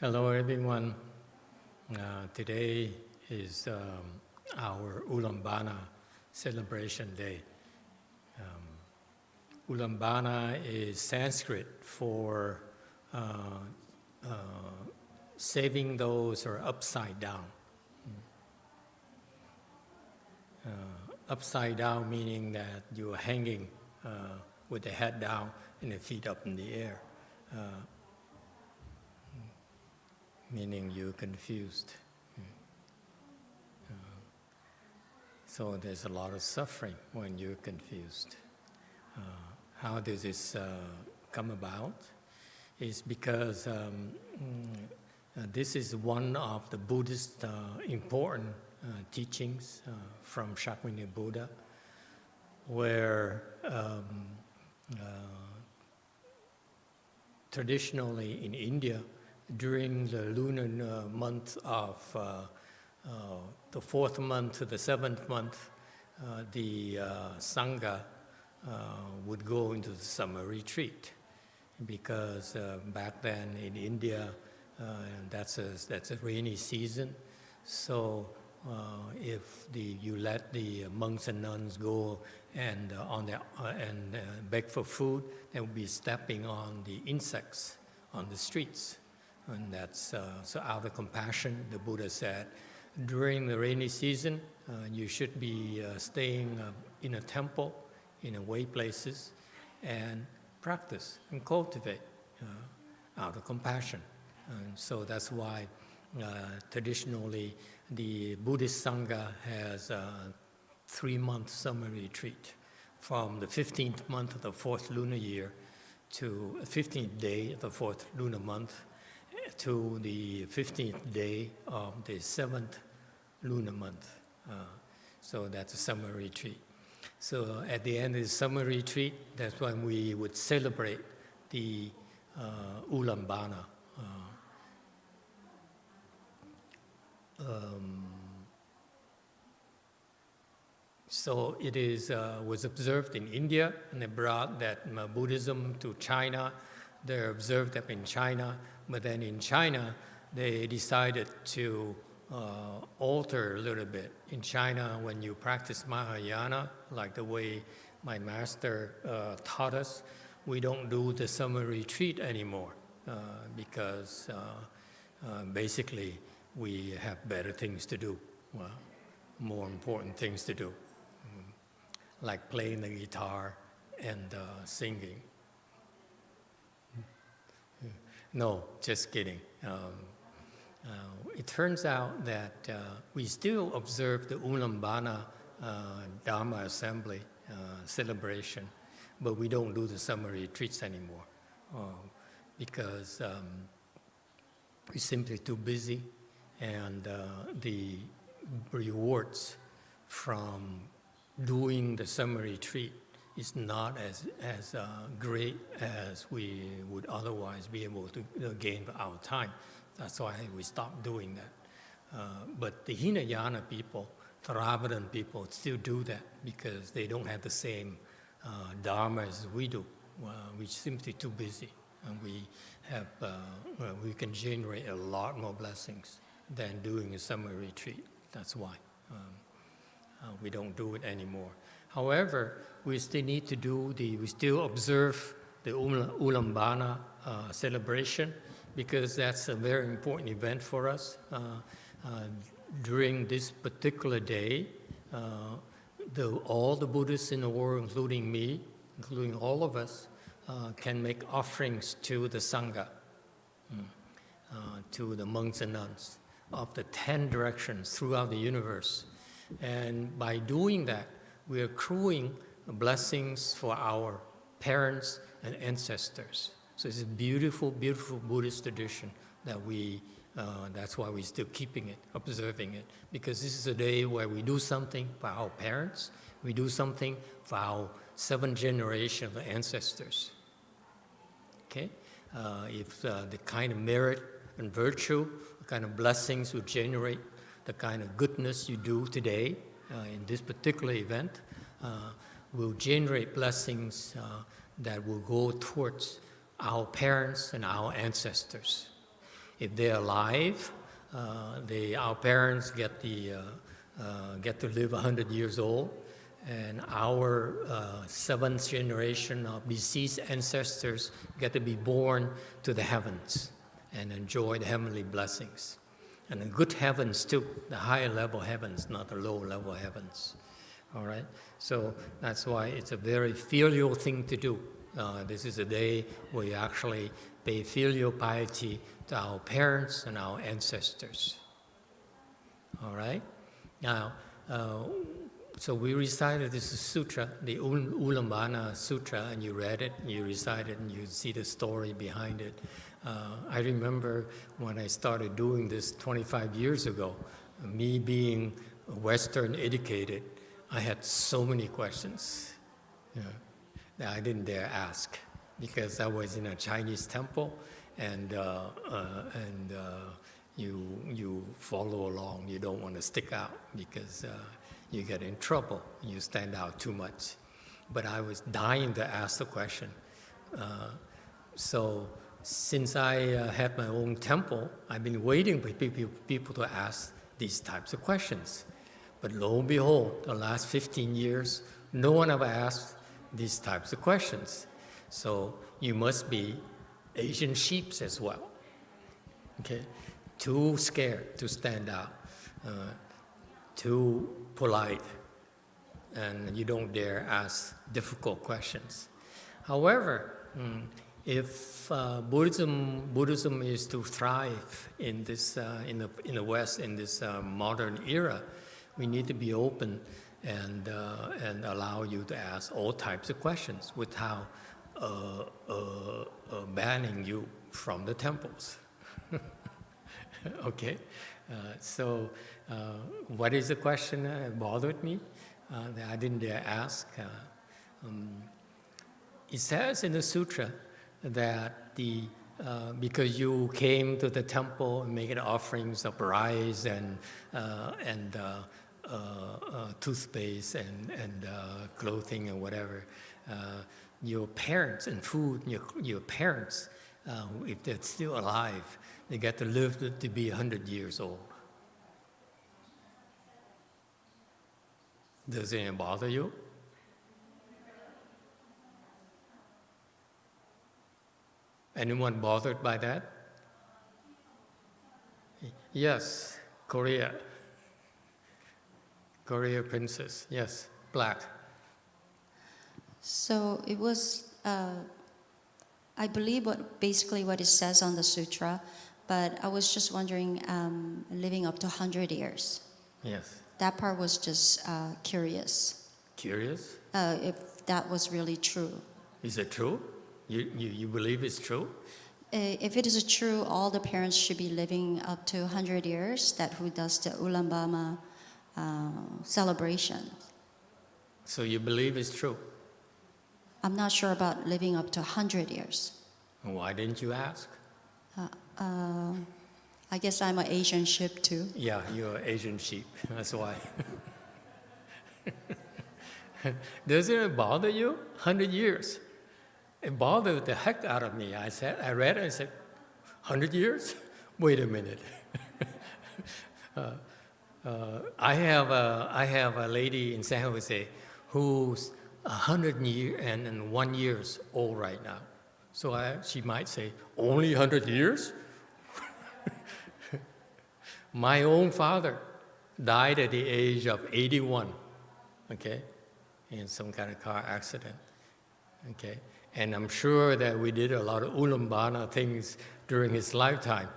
Hello everyone. Today is our Ullambana celebration day. Ullambana is Sanskrit for saving those who are upside down. Upside down meaning that you are hanging with the head down and the feet up in the air. Meaning you're confused. So there's a lot of suffering when you're confused. How does this come about? It's because this is one of the Buddhist important teachings from Shakyamuni Buddha, where traditionally in India, during the lunar month of the 4th month to the 7th month, the Sangha would go into the summer retreat, because back then in India, that's a rainy season. So if you let the monks and nuns go and beg for food, they would be stepping on the insects on the streets. And that's so out of compassion, the Buddha said, during the rainy season, you should be staying in a temple, in away places, and practice and cultivate out of compassion. And so that's why traditionally the Buddhist Sangha has a 3-month summer retreat from the 15th month of the 4th lunar year to the 15th day of the 4th lunar month to the 15th day of the 7th lunar month. So that's a summer retreat. So at the end of the summer retreat, that's when we would celebrate the Ullambana. So it was observed in India, and they brought that Buddhism to China. They're observed up in China, but then in China, they decided to alter a little bit. In China, when you practice Mahayana, like the way my master taught us, we don't do the summer retreat anymore because basically we have better things to do, more important things to do, like playing the guitar and singing. No, just kidding. It turns out that we still observe the Ullambana Dharma assembly celebration, but we don't do the summer retreats anymore because we're simply too busy, and the rewards from doing the summer retreat is not as great as we would otherwise be able to gain for our time. That's why we stopped doing that. But the Hinayana people, Theravada people, still do that because they don't have the same Dharma as we do. We're simply too busy, and we can generate a lot more blessings than doing a summer retreat. That's why we don't do it anymore. However, we still need to we still observe the Ullambana celebration, because that's a very important event for us. During this particular day, all the Buddhists in the world, including me, including all of us, can make offerings to the Sangha, to the monks and nuns of the 10 directions throughout the universe. And by doing that, we are accruing blessings for our parents and ancestors. So it's a beautiful, beautiful Buddhist tradition that that's why we're still keeping it, observing it, because this is a day where we do something for our parents, we do something for our 7th generation of ancestors. Okay? If the kind of merit and virtue, the kind of blessings you generate, the kind of goodness you do today in this particular event will generate blessings that will go towards our parents and our ancestors. if they're alive, our parents get to live 100 years old, and our seventh generation of deceased ancestors get to be born to the heavens and enjoy the heavenly blessings. And the good heavens too, the higher level heavens, not the low level heavens. All right? So that's why it's a very filial thing to do. This is a day where we actually pay filial piety to our parents and our ancestors. All right? Now, so we recited this sutra, the Ullambana Sutra, and you read it, and you recite it, and you see the story behind it. I remember when I started doing this 25 years ago, me being Western educated, I had so many questions that I didn't dare ask, because I was in a Chinese temple, and you follow along. You don't want to stick out because you get in trouble. You stand out too much. But I was dying to ask the question. So since I had my own temple, I've been waiting for people to ask these types of questions. But lo and behold, the last 15 years, no one ever asked these types of questions. So you must be Asian sheeps as well. Okay? Too scared to stand out, too polite, and you don't dare ask difficult questions. However, if Buddhism is to thrive in this in the West in this modern era, we need to be open and allow you to ask all types of questions without banning you from the temples. Okay, so what is the question that bothered me that I didn't dare ask? It says in the sutra that because you came to the temple and making offerings of rice and toothpaste and clothing and whatever, your parents and food, your parents, if they're still alive, they get to live to be 100 years old. Does it bother you? Anyone bothered by that? Yes, Korea princess, yes, black. So it was, I believe basically what it says on the sutra, but I was just wondering, living up to 100 years. Yes. That part was just curious. Curious? If that was really true. Is it true? You believe it's true? If it is true, all the parents should be living up to 100 years, that who does the Ullambana celebration. So you believe it's true? I'm not sure about living up to 100 years. Why didn't you ask? I guess I'm an Asian sheep too. Yeah, you're an Asian sheep, that's why. Doesn't it bother you? 100 years. It bothered the heck out of me. I read it and said, 100 years? Wait a minute. I have a lady in San Jose who's 101 years old right now. So she might say, only 100 years? My own father died at the age of 81, okay, in some kind of car accident, okay? And I'm sure that we did a lot of Ullambana things during his lifetime,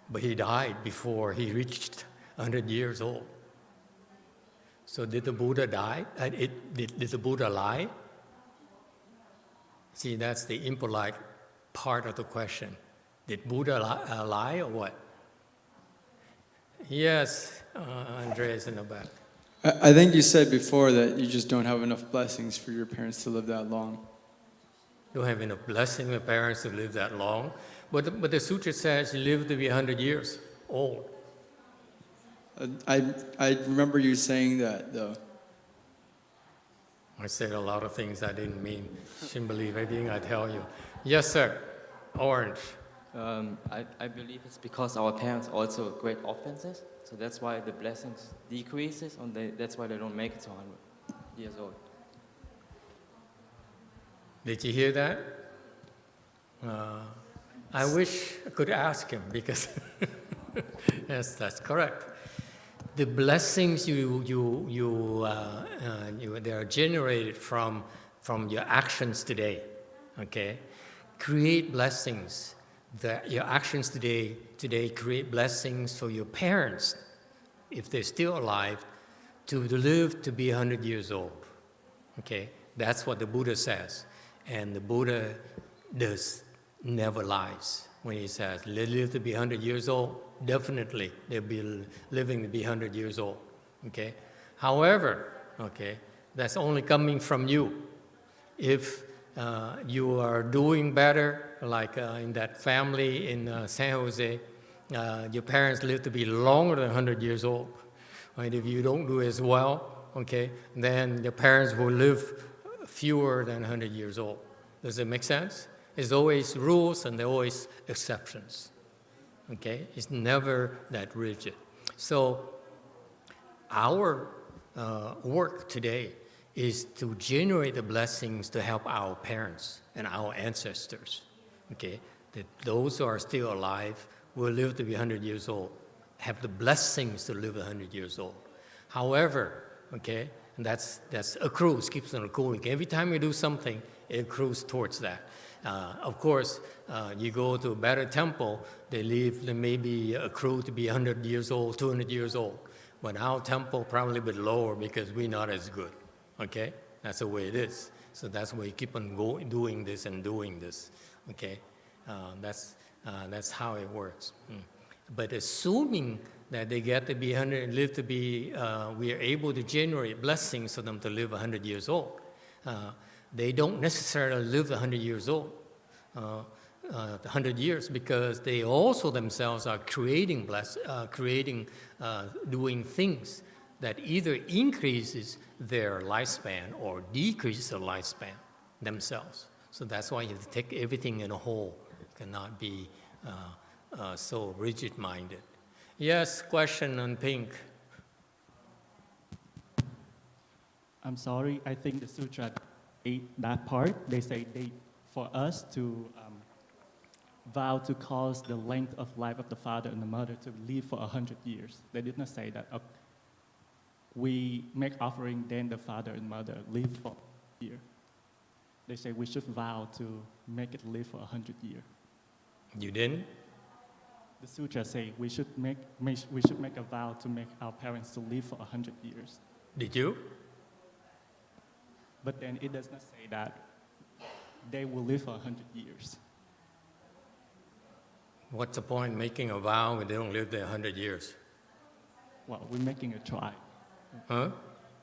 but he died before he reached 100 years old. So did the Buddha die? Did the Buddha lie? See, that's the impolite part of the question. Did Buddha lie or what? Yes, Andreas in the back. I think you said before that you just don't have enough blessings for your parents to live that long. Don't have enough blessing for parents to live that long. But the sutra says you live to be 100 years old. I remember you saying that, though. I said a lot of things I didn't mean. Shouldn't believe everything I tell you. Yes, sir. Orange. I believe it's because our parents also great offenses, so that's why the blessings decreases, and that's why they don't make it to 100 years old. Did you hear that? I wish I could ask him because yes, that's correct. The blessings they are generated from your actions today. Okay, create blessings. Your actions today create blessings for your parents, if they're still alive, to live to be 100 years old. Okay, that's what the Buddha says, and the Buddha never lies when he says they live to be 100 years old. Definitely, they'll be living to be 100 years old. Okay, however, okay, that's only coming from you. If you are doing better, like in that family in San Jose, your parents live to be longer than 100 years old. Right? If you don't do as well, okay, then your parents will live fewer than 100 years old. Does it make sense? There's always rules and there are always exceptions. Okay, it's never that rigid. So our work today is to generate the blessings to help our parents and our ancestors. Okay, that those who are still alive will live to be 100 years old, have the blessings to live 100 years old. However, okay, and that's accrues, keeps on accruing. Every time you do something, it accrues towards that. Of course, you go to a better temple, they may be accrued to be 100 years old, 200 years old. But our temple probably a bit lower because we're not as good. Okay, that's the way it is. So that's why you keep on doing this and doing this. Okay, that's how it works. But assuming that they get to be 100, live to be, we are able to generate blessings for them to live 100 years old. They don't necessarily live 100 years old, 100 years, because they also themselves are creating, doing things that either increases their lifespan or decreases their lifespan themselves. So that's why you have to take everything in a whole. You cannot be so rigid-minded. Yes, question on pink. I'm sorry, I think the sutra that part, they say for us to vow to cause the length of life of the father and the mother to live for 100 years. They did not say that we make offering, then the father and mother live for a year. They say we should vow to make it live for 100 years. You didn't? The sutra say we should make a vow to make our parents to live for 100 years. Did you? But then it does not say that they will live for 100 years. What's the point making a vow when they don't live there 100 years? Well, we're making a try. Huh?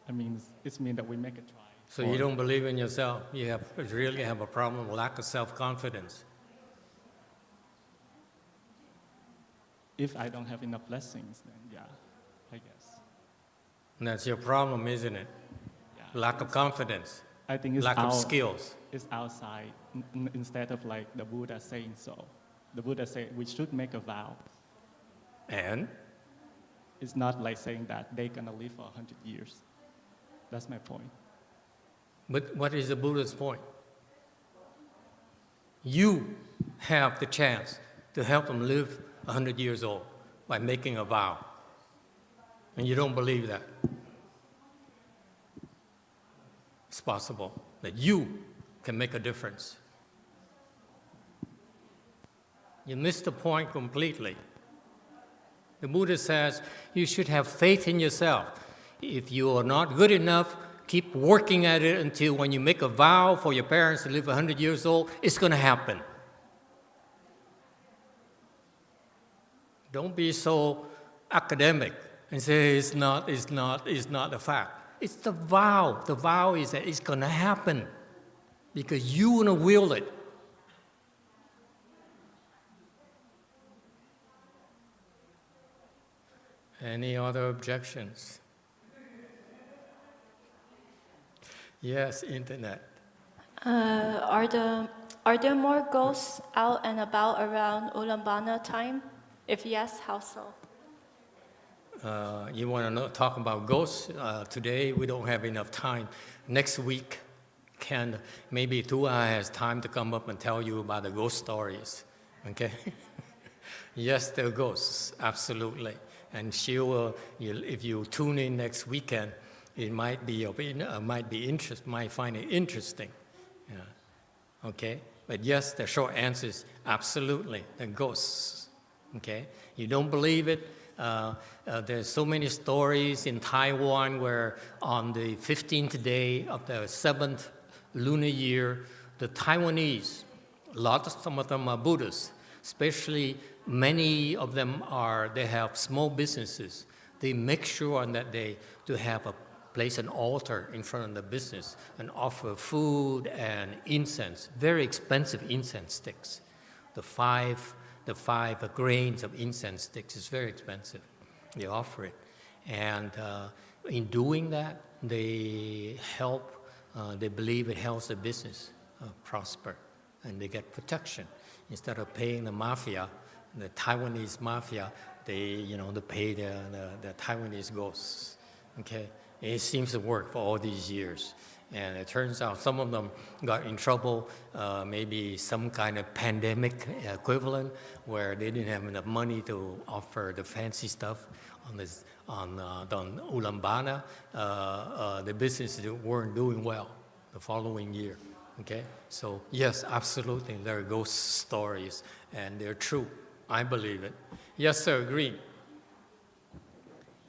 I mean, it means that we make a try. So you don't believe in yourself. You really have a problem, lack of self-confidence. If I don't have enough blessings, then yeah, I guess. And that's your problem, isn't it? Yeah. Lack of confidence, I think it's lack of skills. It's outside, instead of like the Buddha saying so. The Buddha said we should make a vow. And? It's not like saying that they're gonna live for 100 years. That's my point. But what is the Buddha's point? You have the chance to help them live 100 years old by making a vow. And you don't believe that. It's possible that you can make a difference. You missed the point completely. The Buddha says you should have faith in yourself. If you are not good enough, keep working at it until when you make a vow for your parents to live 100 years old, it's going to happen. Don't be so academic and say it's not a fact. It's the vow. The vow is that it's going to happen because you want to will it. Any other objections? Yes, internet. Are the Are there more ghosts out and about around Ullambana time? If yes, how so? You want to talk about ghosts? Today we don't have enough time. Next week, maybe Tua has time to come up and tell you about the ghost stories. Okay? Yes, there are ghosts, absolutely. And she will. If you tune in next weekend, it might might find it interesting. Yeah. Okay? But yes, the short answer is absolutely, the ghosts. Okay? You don't believe it? There's so many stories in Taiwan where on the 15th day of the 7th lunar year, the Taiwanese, some of them are Buddhists, especially many of them they have small businesses. They make sure that to have place an altar in front of the business and offer food and incense, very expensive incense sticks. The five grains of incense sticks is very expensive. They offer it. And in doing that, they believe it helps the business prosper, and they get protection. Instead of paying the mafia, the Taiwanese mafia, they pay the Taiwanese ghosts. Okay? It seems to work for all these years. And it turns out some of them got in trouble, maybe some kind of pandemic equivalent, where they didn't have enough money to offer the fancy stuff on Ullambana. The businesses weren't doing well the following year. Okay, so yes, absolutely, there are ghost stories, and they're true. I believe it. Yes, sir. Agree.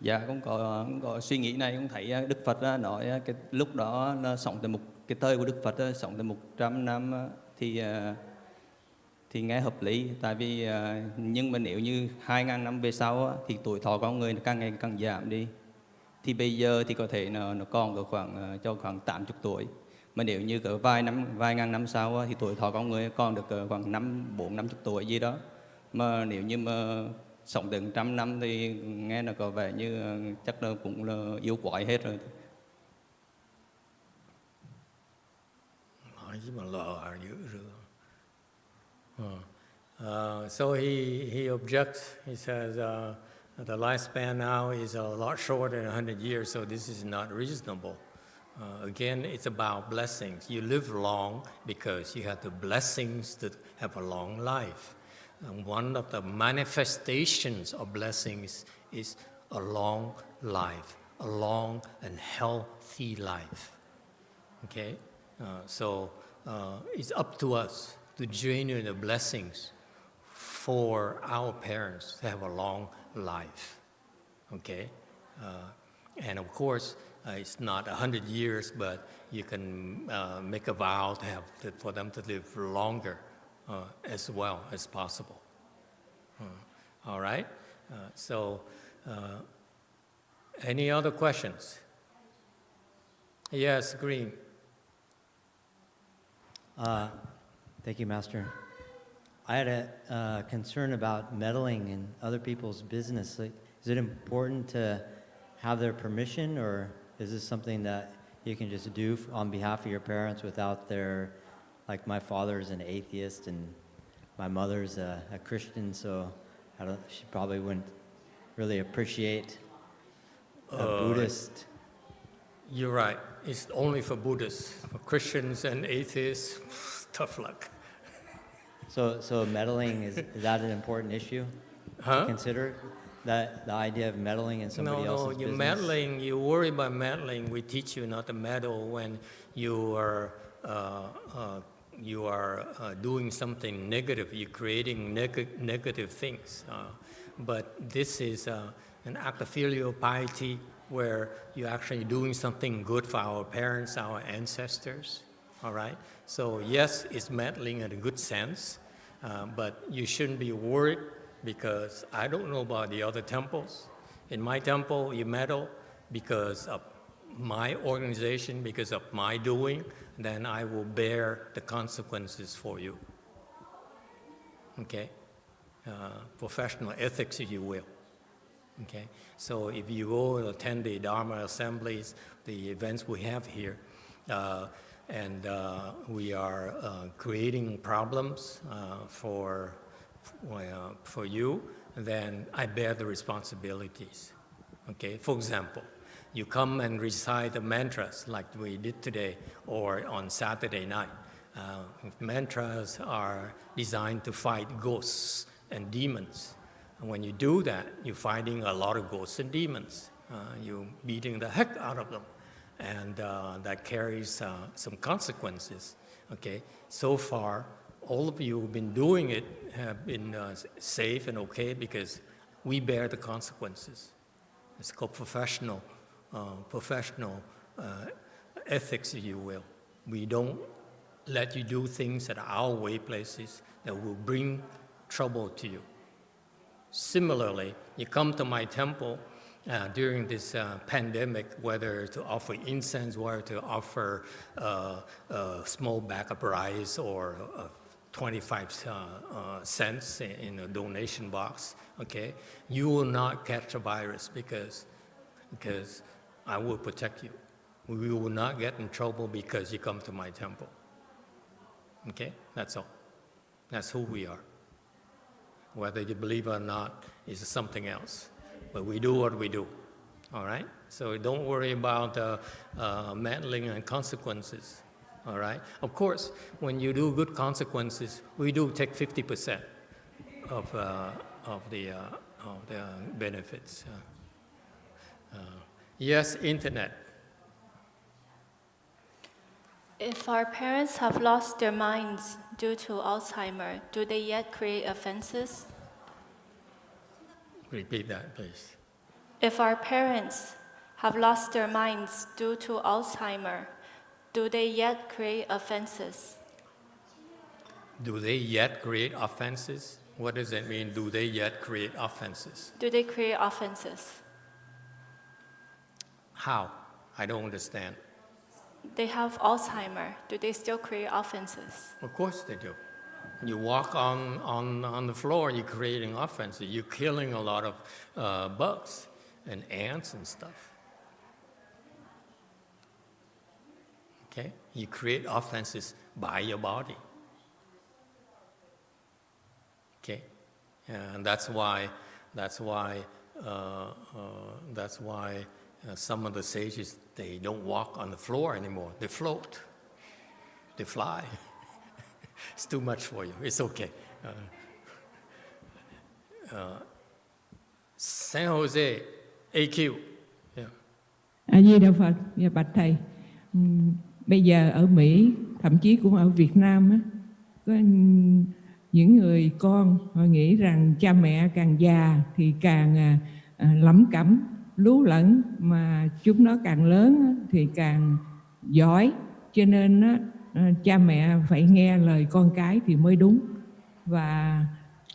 Dạ, cũng có suy nghĩ này, cũng thấy Đức Phật nói cái lúc đó nó sống từ cái thời của Đức Phật sống từ 100 năm thì nghe hợp lý, tại vì nhưng mà nếu như 2.000 năm về sau thì tuổi thọ con người càng ngày càng giảm đi, thì bây giờ thì có thể nó còn có khoảng 80 tuổi, mà nếu như cỡ vài ngàn năm sau thì tuổi thọ con người còn được khoảng 40-50 tuổi gì đó, mà nếu như mà sống từ 100 năm thì nghe nó có vẻ như chắc là cũng là yêu quái hết rồi. Nói chứ mà lờ dữ rồi. So he objects. He says the lifespan now is a lot shorter than 100 years, so this is not reasonable. Again, it's about blessings. You live long because you have the blessings to have a long life. And one of the manifestations of blessings is a long life, a long and healthy life. Okay? So it's up to us to genuine the blessings for our parents to have a long life. Okay? And of course, it's not 100 years, but you can make a vow for them to live longer as well as possible. All right? Any other questions? Yes, Green. Thank you, Master. I had a concern about meddling in other people's business. Like, is it important to have their permission, or is this something that you can just do on behalf of your parents without their, like my father's an atheist and my mother's a Christian, so she probably wouldn't really appreciate a Buddhist. You're right. It's only for Buddhists. For Christians and atheists, tough luck. So meddling, is that an important issue to consider? That the idea of meddling in somebody else's business? No, meddling, you worry about meddling. We teach you not to meddle when you are doing something negative. You're creating negative things. But this is an act of filial piety where you're actually doing something good for our parents, our ancestors. All right? So yes, it's meddling in a good sense, but you shouldn't be worried, because I don't know about the other temples. In my temple, you meddle because of my organization, because of my doing, then I will bear the consequences for you. Okay? Professional ethics, if you will. Okay? So if you go and attend the Dharma assemblies, the events we have here, and we are creating problems for you, then I bear the responsibilities. Okay, for example, you come and recite the mantras like we did today or on Saturday night. Mantras are designed to fight ghosts and demons. And when you do that, you're fighting a lot of ghosts and demons. You're beating the heck out of them. And that carries some consequences. Okay, so far, all of you who've been doing it have been safe and okay because we bear the consequences. It's called professional ethics, if you will. We don't let you do things at our way places that will bring trouble to you. Similarly, you come to my temple during this pandemic, whether to offer incense, whether to offer a small bag of rice or 25 cents in a donation box, okay? You will not catch a virus because I will protect you. We will not get in trouble because you come to my temple. Okay? That's all. That's who we are. Whether you believe it or not is something else. But we do what we do. All right? So don't worry about meddling and consequences. All right? Of course, when you do good consequences, we do take 50% of the benefits. Yes, internet. If our parents have lost their minds due to Alzheimer, do they yet create offenses? Repeat that, please. If our parents have lost their minds due to Alzheimer, do they yet create offenses? Do they yet create offenses? What does that mean, do they yet create offenses? Do they create offenses? How? I don't understand. They have Alzheimer. Do they still create offenses? Of course they do. You walk on the floor, you're creating offenses. You're killing a lot of bugs and ants and stuff. Okay? You create offenses by your body. Okay? And that's why some of the sages, they don't walk on the floor anymore. They float. They fly. It's too much for you. It's okay. San Jose, AQ. Yeah. A Di Đà Phật và bạch thầy, bây giờ ở Mỹ, thậm chí cũng ở Việt Nam á, có những người con họ nghĩ rằng cha mẹ càng già thì càng lẩm cẩm, lú lẫn, mà chúng nó càng lớn á, thì càng giỏi, cho nên á, cha mẹ phải nghe lời con cái thì mới đúng, và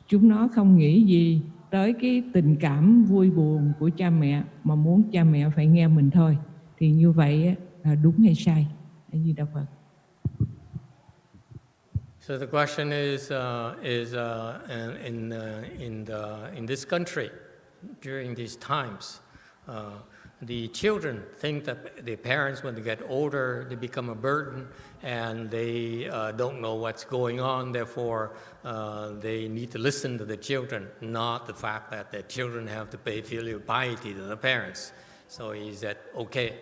chúng nó không nghĩ gì tới cái tình cảm vui buồn của cha mẹ, mà muốn cha mẹ phải nghe mình thôi. Thì như vậy là đúng hay sai? A Di Đà Phật. So the question is in this country during these times, the children think that their parents, when they get older, they become a burden and they don't know what's going on. Therefore, they need to listen to the children, not the fact that the children have to pay filial piety to the parents. So is that okay?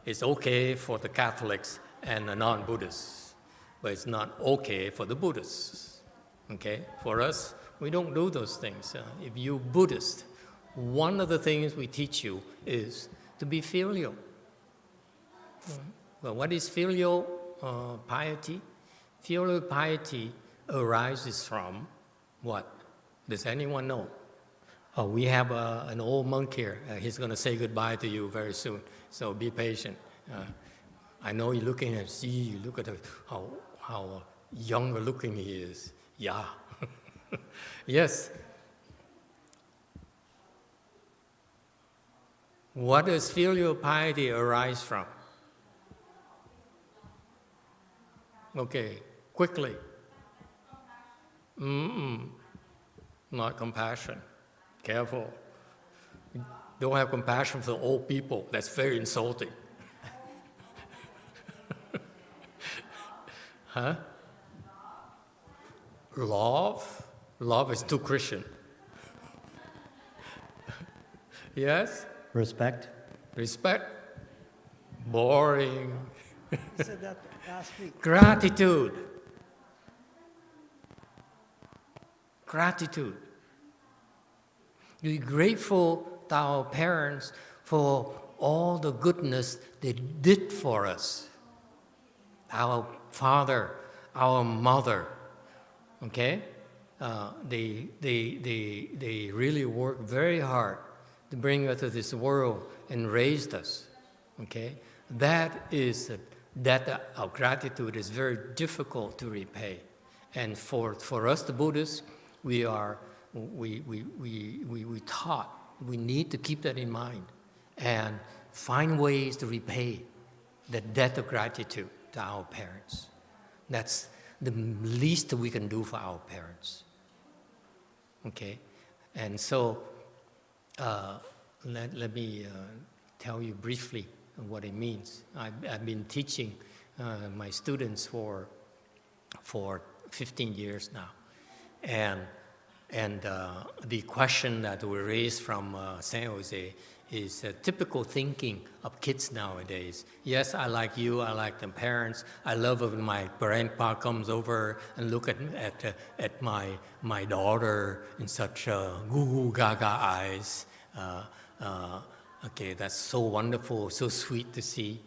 It's okay for the Catholics and the non-Buddhists, but it's not okay for the Buddhists. Okay? For us, we don't do those things. If you're Buddhist, one of the things we teach you is to be filial. Well, what is filial piety? Filial piety arises from what? Does anyone know? Oh, we have an old monk here. He's going to say goodbye to you very soon, so be patient. I know you're looking at, see, look at how younger looking he is. Yeah. Yes. What does filial piety arise from? Okay, quickly. Not compassion. Careful. Don't have compassion for old people. That's very insulting. Huh? Love? Love is too Christian. Yes? Respect. Respect? Boring. You said that last week. Gratitude. Gratitude. Be grateful to our parents for all the goodness they did for us. Our father, our mother, okay? They really worked very hard to bring us to this world and raised us, okay? That our gratitude is very difficult to repay. And for us, the Buddhists, we taught, we need to keep that in mind and find ways to repay the debt of gratitude to our parents. That's the least we can do for our parents. Okay? And so, let me tell you briefly what it means. I've been teaching my students for 15 years now. And the question that we raised from San Jose is typical thinking of kids nowadays. Yes, I like you, I like the parents. I love when my grandpa comes over and look at my daughter in such goo gaga eyes. Okay, that's so wonderful, so sweet to see,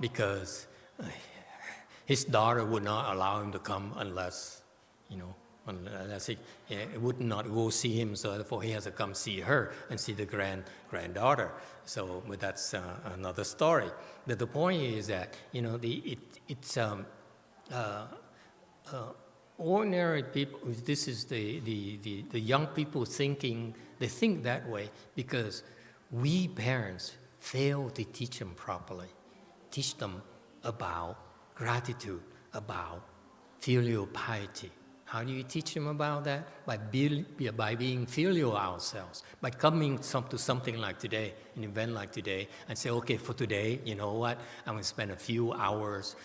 because his daughter would not allow him to come unless he would not go see him, so therefore he has to come see her and see the granddaughter. So, but that's another story. But the point is that it's ordinary people. This is the young people thinking. They think that way because we parents fail to teach them properly, teach them about gratitude, about filial piety. How do you teach them about that? By being filial ourselves, by coming to something like today, an event like today, and say, okay, for today, you know what? I'm going to spend a few hours,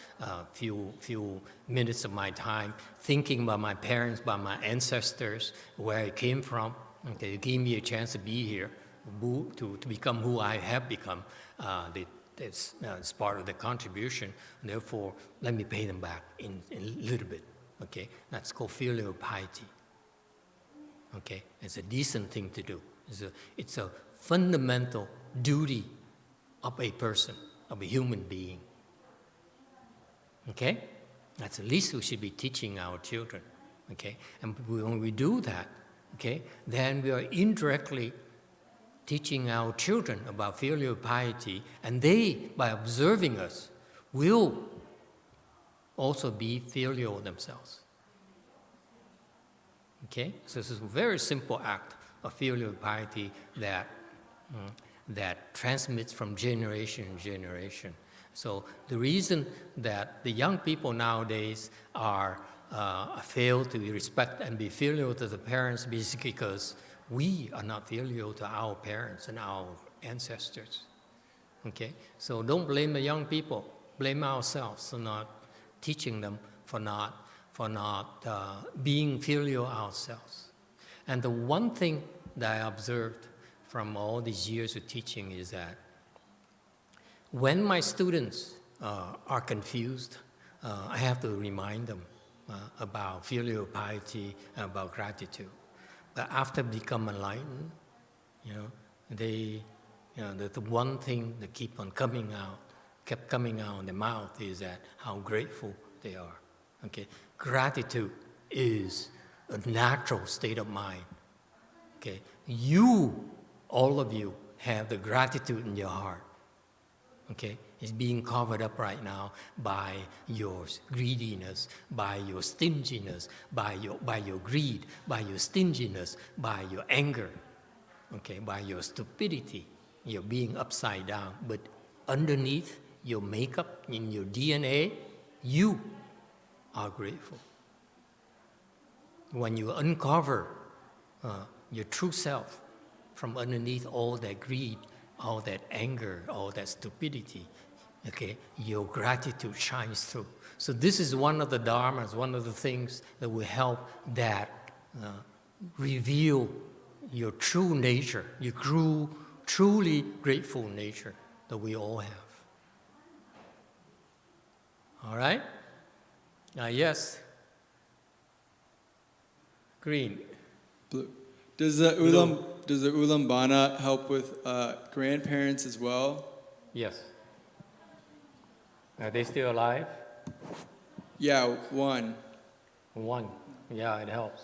few minutes of my time thinking about my parents, about my ancestors, where I came from. Okay, you gave me a chance to be here, to become who I have become. It's part of the contribution. Therefore, let me pay them back in a little bit. Okay, that's called filial piety. Okay, it's a decent thing to do. It's a fundamental duty of a person, of a human being. Okay, that's the least we should be teaching our children. Okay, and when we do that, okay, then we are indirectly teaching our children about filial piety, and they, by observing us, will also be filial themselves. Okay? So this is a very simple act of filial piety that transmits from generation to generation. So the reason that the young people nowadays fail to respect and be filial to the parents is because we are not filial to our parents and our ancestors. Okay? So don't blame the young people. Blame ourselves for not teaching them, for not being filial ourselves. And the one thing that I observed from all these years of teaching is that when my students are confused, I have to remind them about filial piety and about gratitude. But after become enlightened, the one thing that kept coming out of their mouth is that how grateful they are. Okay, gratitude is a natural state of mind. Okay, all of you, have the gratitude in your heart. Okay, it's being covered up right now by your greediness, by your stinginess, by your greed, by your stinginess, by your anger. Okay, by your stupidity, you're being upside down. But underneath your makeup, in your DNA, you are grateful. When you uncover your true self from underneath all that greed, all that anger, all that stupidity, okay, your gratitude shines through. So this is one of the dharmas, one of the things that will help that reveal your true nature, your truly grateful nature that we all have. All right? Yes. Green. Blue. Does the Ullambana help with grandparents as well? Yes. Are they still alive? Yeah, one. One. Yeah, it helps.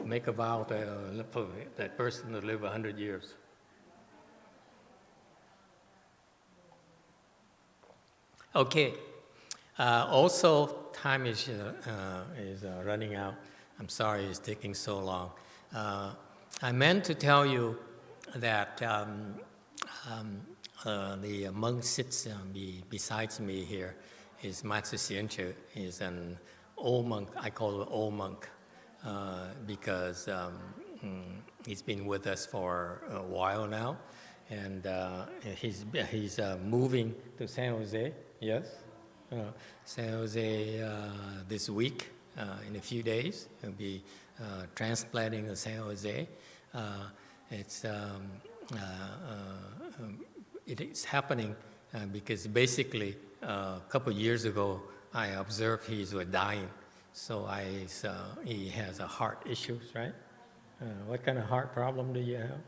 Make a vow for that person to live 100 years. Okay. Also, time is running out. I'm sorry it's taking so long. I meant to tell you that the monk sits besides me here is Master Xianche. He's an old monk. I call him old monk because he's been with us for a while now, and he's moving to San Jose. Yes, San Jose this week. In a few days, he'll be transplanting to San Jose. It's happening because basically a couple of years ago I observed he was dying. So he has a heart issues, right? What kind of heart problem do you have?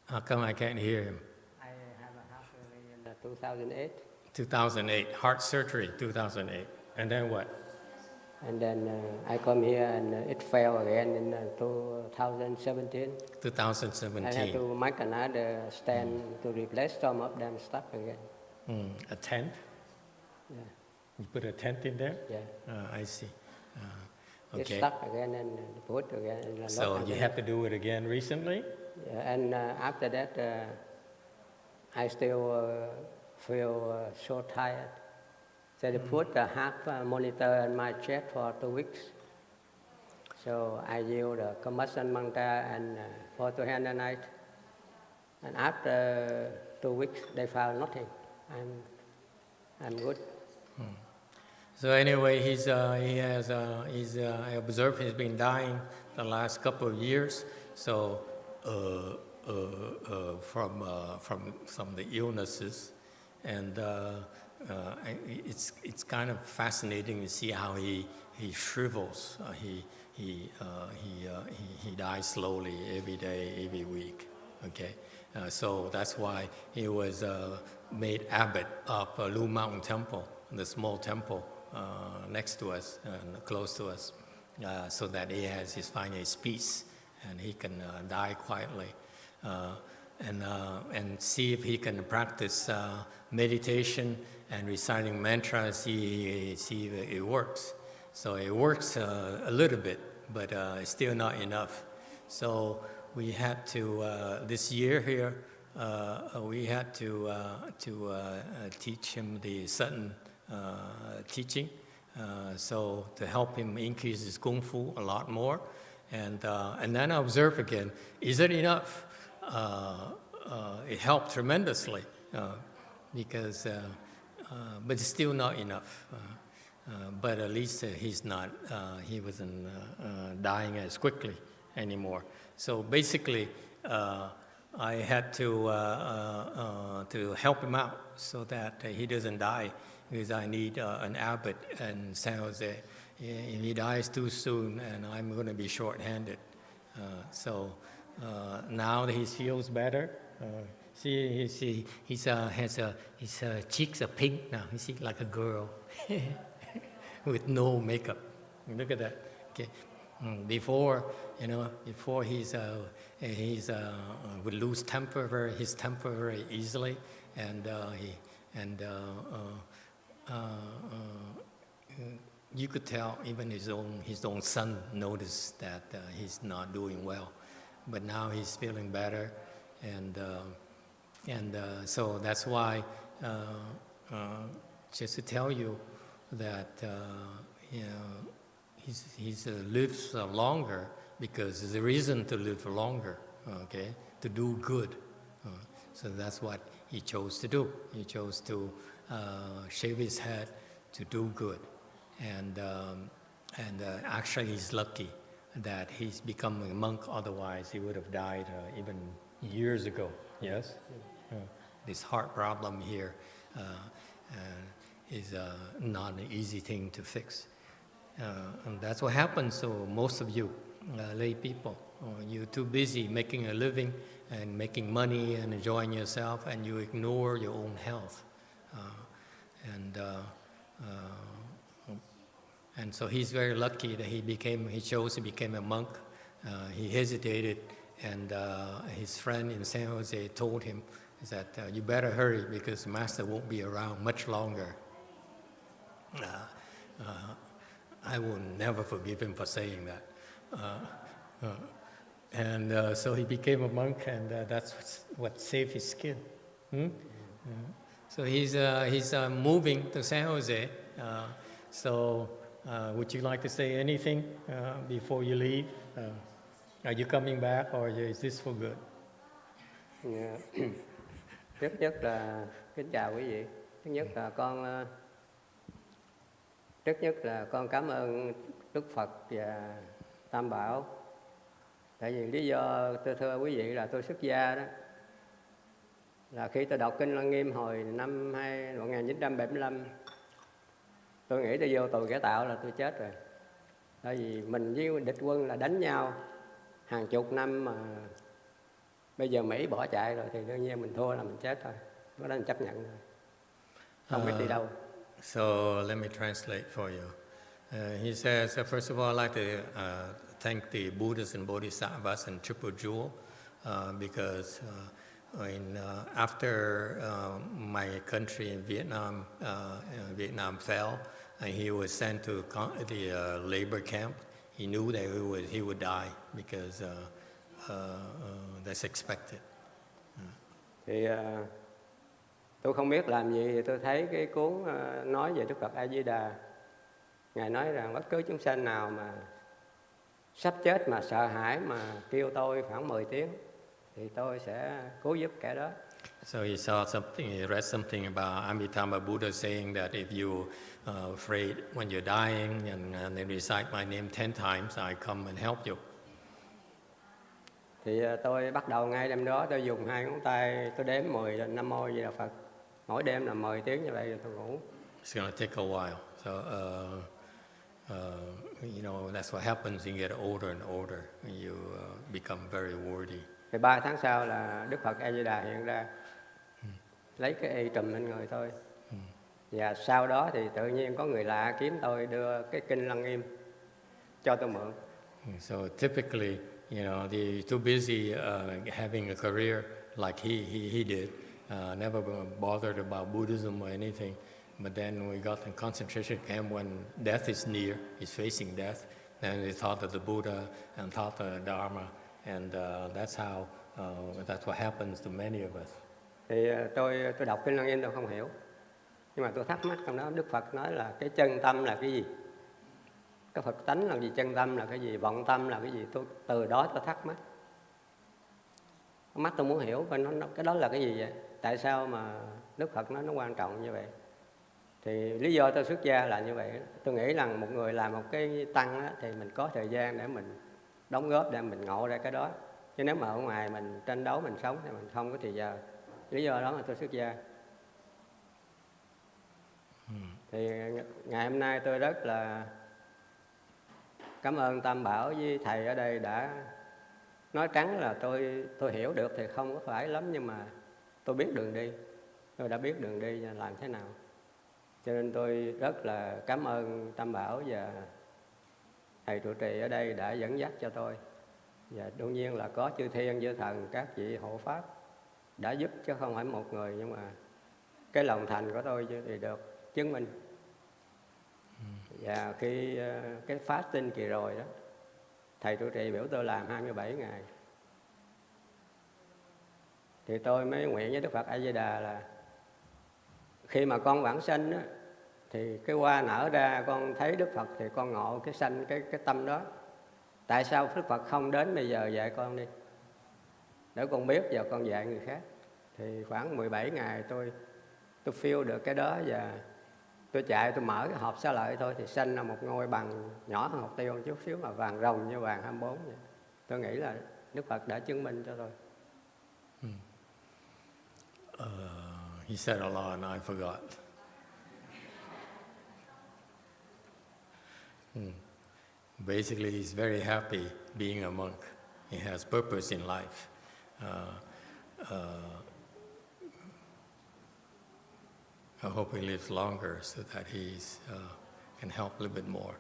How come I can't hear him? I have a heart surgery in 2008. 2008, heart surgery, 2008. And then what? And then I come here and it fell again in 2017. 2017. I had to make another stand to replace some of them stuck again. A tent? Yeah. You put a tent in there? Yeah. I see. It Okay. stuck again and put again. And So you had to do it again recently? Yeah, and after that, I still feel so tired. So they put a half monitor in my chest for 2 weeks. So I use the combustion mantra and for 200 night. And after 2 weeks, they found nothing. I'm good. So anyway, I observed he's been dying the last couple of years. So from some of the illnesses, and it's kind of fascinating to see how he shrivels. He dies slowly every day, every week. Okay, so that's why he was made abbot of Lu Mountain Temple, the small temple next to us and close to us, so that he has his final peace and he can die quietly. And see if he can practice meditation and reciting mantras, see if it works. So it works a little bit, but it's still not enough. So we had to, this year here, we had to teach him the Sutton teaching, so to help him increase his Kung Fu a lot more. And then I observe again, is it enough? It helped tremendously because, but it's still not enough. But at least he wasn't dying as quickly anymore. So basically, I had to help him out so that he doesn't die, because I need an abbot in San Jose. If he dies too soon, and I'm going to be short-handed. So now that he feels better, his cheeks are pink now. He seems like a girl with no makeup. Look at that. Okay. Before he would lose his temper very easily, and you could tell even his own son noticed that he's not doing well, but now he's feeling better, and so that's why just to tell you that he lives longer because there's a reason to live longer, okay, to do good. So that's what he chose to do. He chose to shave his head to do good. And actually he's lucky that he's become a monk, otherwise he would have died even years ago. Yes? This heart problem here is not an easy thing to fix. And that's what happens to most of you lay people. You're too busy making a living and making money and enjoying yourself, and you ignore your own health. And so he's very lucky that he chose to become a monk. He hesitated, and his friend in San Jose told him that you better hurry because the master won't be around much longer. I will never forgive him for saying that. So he became a monk, and that's what saved his skin. So he's moving to San Jose. Would you like to say anything before you leave? Are you coming back, or is this for good? Trước nhất là kính chào quý vị. Thứ nhất là con cảm ơn Đức Phật và Tam Bảo. Tại vì lý do tôi thưa quý vị là tôi xuất gia đó, là khi tôi đọc Kinh Lăng Nghiêm hồi năm 1975, tôi nghĩ tôi vô tù kẻ tạo là tôi chết rồi. Tại vì mình với địch quân là đánh nhau hàng chục năm mà bây giờ Mỹ bỏ chạy rồi thì đương nhiên mình thua là mình chết thôi. Đó là mình chấp nhận rồi. Không biết đi đâu. So let me translate for you. He says, first of all, I'd like to thank the Buddhas and Bodhisattvas and Triple Jewel because after my country in Vietnam fell, and he was sent to the labor camp. He knew that he would die because that's expected. Thì tôi không biết làm gì, thì tôi thấy cái cuốn nói về Đức Phật A Di Đà. Ngài nói rằng bất cứ chúng sanh nào mà sắp chết mà sợ hãi mà kêu tôi khoảng 10 tiếng thì tôi sẽ cứu giúp kẻ đó. So he saw something, he read something about Amitabha Buddha saying that if you afraid when you're dying and they recite my name 10 times, I come and help you. Thì tôi bắt đầu ngay đêm đó, tôi dùng 2 ngón tay, tôi đếm 10 Nam Mô Di Đà Phật. Mỗi đêm là 10 tiếng như vậy rồi tôi ngủ. It's going to take a while. So, that's what happens. You get older and older, and you become very wordy. Thì 3 tháng sau là Đức Phật A Di Đà hiện ra, lấy cái y trùm lên người tôi. Và sau đó thì tự nhiên có người lạ kiếm tôi đưa cái Kinh Lăng Nghiêm cho tôi mượn. So typically, they're too busy having a career like he did, never bothered about Buddhism or anything. But then we got in concentration camp when death is near, he's facing death, and they thought of the Buddha and thought of the Dharma, and that's what happens to many of us. Thì tôi đọc Kinh Lăng Nghiêm tôi không hiểu, nhưng mà tôi thắc mắc trong đó Đức Phật nói là cái chân tâm là cái gì, cái Phật tánh là gì, chân tâm là cái gì, vọng tâm là cái gì. Từ đó tôi thắc mắc, tôi muốn hiểu coi cái đó là cái gì vậy, tại sao mà Đức Phật nói nó quan trọng như vậy. Thì lý do tôi xuất gia là như vậy. Tôi nghĩ rằng một người làm một cái tăng á, thì mình có thời gian để mình đóng góp, để mình ngộ ra cái đó. Chứ nếu mà ở ngoài mình tranh đấu, mình sống thì mình không có thời giờ. Lý do đó mà tôi xuất gia. Thì ngày hôm nay tôi rất là cảm ơn Tam Bảo với thầy ở đây đã nói trắng là tôi hiểu được thì không có phải lắm, nhưng mà tôi biết đường đi. Tôi đã biết đường đi làm thế nào. Cho nên tôi rất là cảm ơn Tam Bảo và thầy trụ trì ở đây đã dẫn dắt cho tôi. Và đương nhiên là có chư thiên, chư thần, các vị hộ pháp đã giúp, chứ không phải một người, nhưng mà cái lòng thành của tôi thì được chứng minh. Và khi cái fasting kỳ rồi đó, thầy trụ trì biểu tôi làm 27 ngày. Thì tôi mới nguyện với Đức Phật A Di Đà là khi mà con vãng sanh á, thì cái hoa nở ra, con thấy Đức Phật thì con ngộ cái sanh cái tâm đó. Tại sao Đức Phật không đến bây giờ dạy con đi, để con biết và con dạy người khác. Thì khoảng 17 ngày tôi tôi feel được cái đó và tôi chạy tôi mở cái hộp xá lợi thôi thì sanh ra một ngôi bằng nhỏ hơn hột tiêu một chút xíu mà vàng rồng như vàng 24 vậy. Tôi nghĩ là Đức Phật đã chứng minh cho tôi. He said a lot and I forgot. Basically, he's very happy being a monk. He has purpose in life. I hope he lives longer so that he can help a little bit more.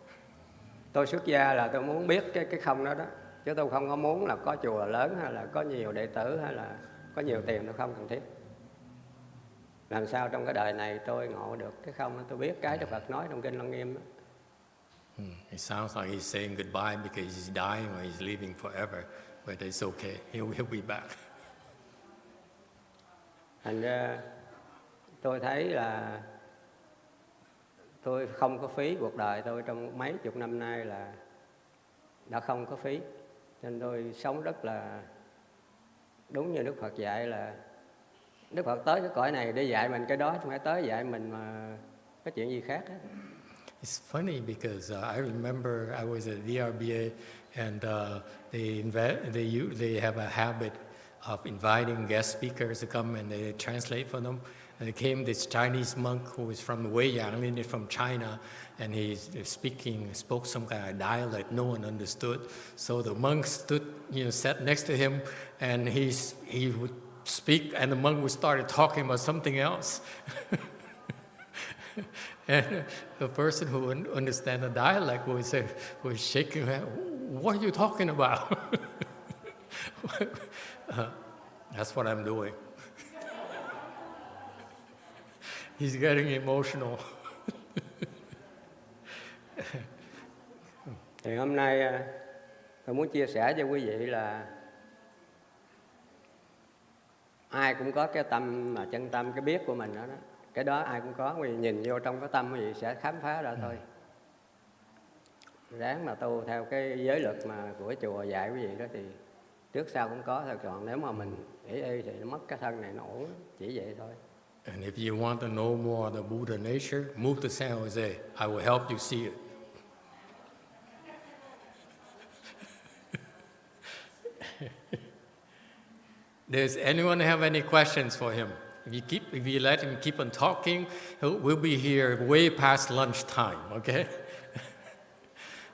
Tôi xuất gia là tôi muốn biết cái không đó đó. Chứ tôi không có muốn là có chùa lớn hay là có nhiều đệ tử hay là có nhiều tiền, tôi không cần thiết. Làm sao trong cái đời này tôi ngộ được cái không đó, tôi biết cái Đức Phật nói trong Kinh Lăng Nghiêm đó. It sounds like he's saying goodbye because he's dying or he's leaving forever, but it's okay. He'll be back. Thành ra tôi thấy là tôi không có phí cuộc đời tôi trong mấy chục năm nay là đã không có phí. Nên tôi sống rất là đúng như Đức Phật dạy là Đức Phật tới cái cõi này để dạy mình cái đó, chứ không phải tới dạy mình mà có chuyện gì khác hết. It's funny because I remember I was at VRBA and they have a habit of inviting guest speakers to come and they translate for them. And there came this Chinese monk who was from Weiyang, lineage from China, and he spoke some kind of dialect no one understood. So the monk sat next to him, and he would speak, and the monk would start talking about something else. And the person who understand the dialect was shaking her head. What are you talking about? That's what I'm doing. He's getting emotional. Thì hôm nay tôi muốn chia sẻ cho quý vị là ai cũng có cái tâm mà chân tâm, cái biết của mình đó. Cái đó ai cũng có, quý vị nhìn vô trong cái tâm quý vị sẽ khám phá ra thôi. Ráng mà tu theo cái giới luật mà của chùa dạy quý vị đó thì trước sau cũng có thôi. Còn nếu mà mình ý thì nó mất cái thân này nó ổn, chỉ vậy thôi. And if you want to know more of the Buddha nature, move to San Jose. I will help you see it. Does anyone have any questions for him? If you let him keep on talking, we'll be here way past lunchtime, okay?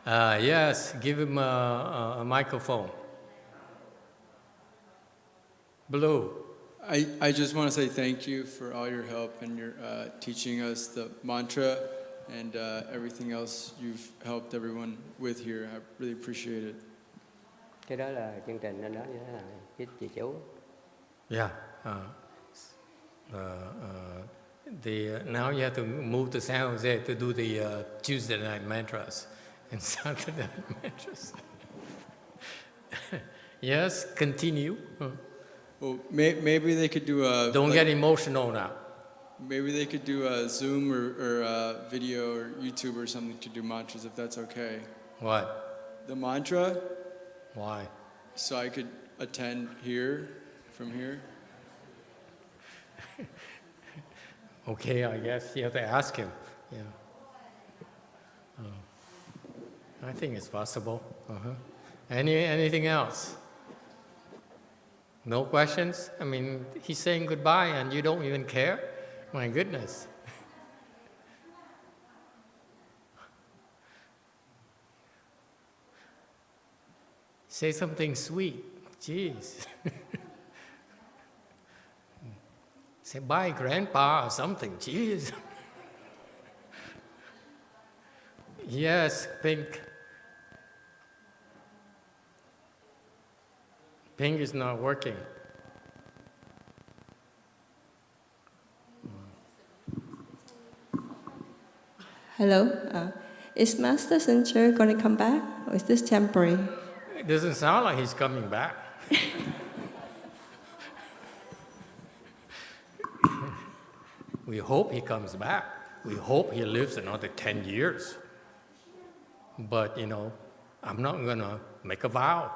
Yes, give him a microphone. Blue. I just want to say thank you for all your help and your teaching us the mantra and everything else you've helped everyone with here. I really appreciate it. Cái đó là chương trình nên đó như thế này, cái chị chú. Yeah. Now you have to move to San Jose to do the Tuesday night mantras and Saturday night mantras. Yes, continue. Well, maybe they could do a... Don't get emotional now. Maybe they could do a Zoom or a video or YouTube or something to do mantras, if that's okay. What? The mantra? Why? So I could attend here, from here. Okay, I guess you have to ask him. Yeah. I think it's possible. Anything else? No questions? I mean, he's saying goodbye and you don't even care? My goodness. Say something sweet. Jeez. Say bye, Grandpa, or something. Jeez. Yes, Pink. Pink is not working. Hello. Is Master Sincher going to come back, or is this temporary? It doesn't sound like he's coming back. We hope he comes back. We hope he lives another 10 years. But, I'm not going to make a vow.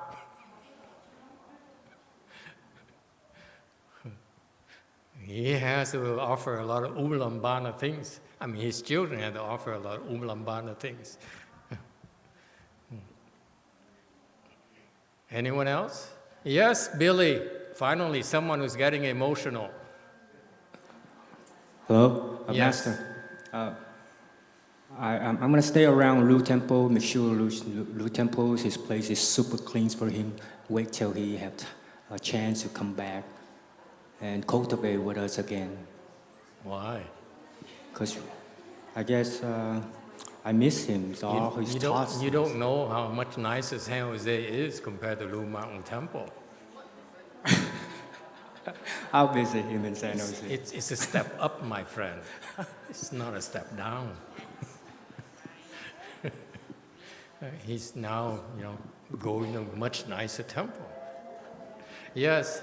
He has to offer a lot of Ullambana things. I mean, his children have to offer a lot of Ullambana things. Anyone else? Yes, Billy. Finally, someone who's getting emotional. Hello, Yes. Master. I'm going to stay around Lu Temple, make sure Lu Temple, his place is super clean for him. Wait till he have a chance to come back and cultivate with us again. Why? Because I guess I miss him, so all his thoughts. You don't know how much nicer San Jose is compared to Lu Mountain Temple. I'll visit him in San Jose. It's a step up, my friend. It's not a step down. He's now, going to a much nicer temple. Yes.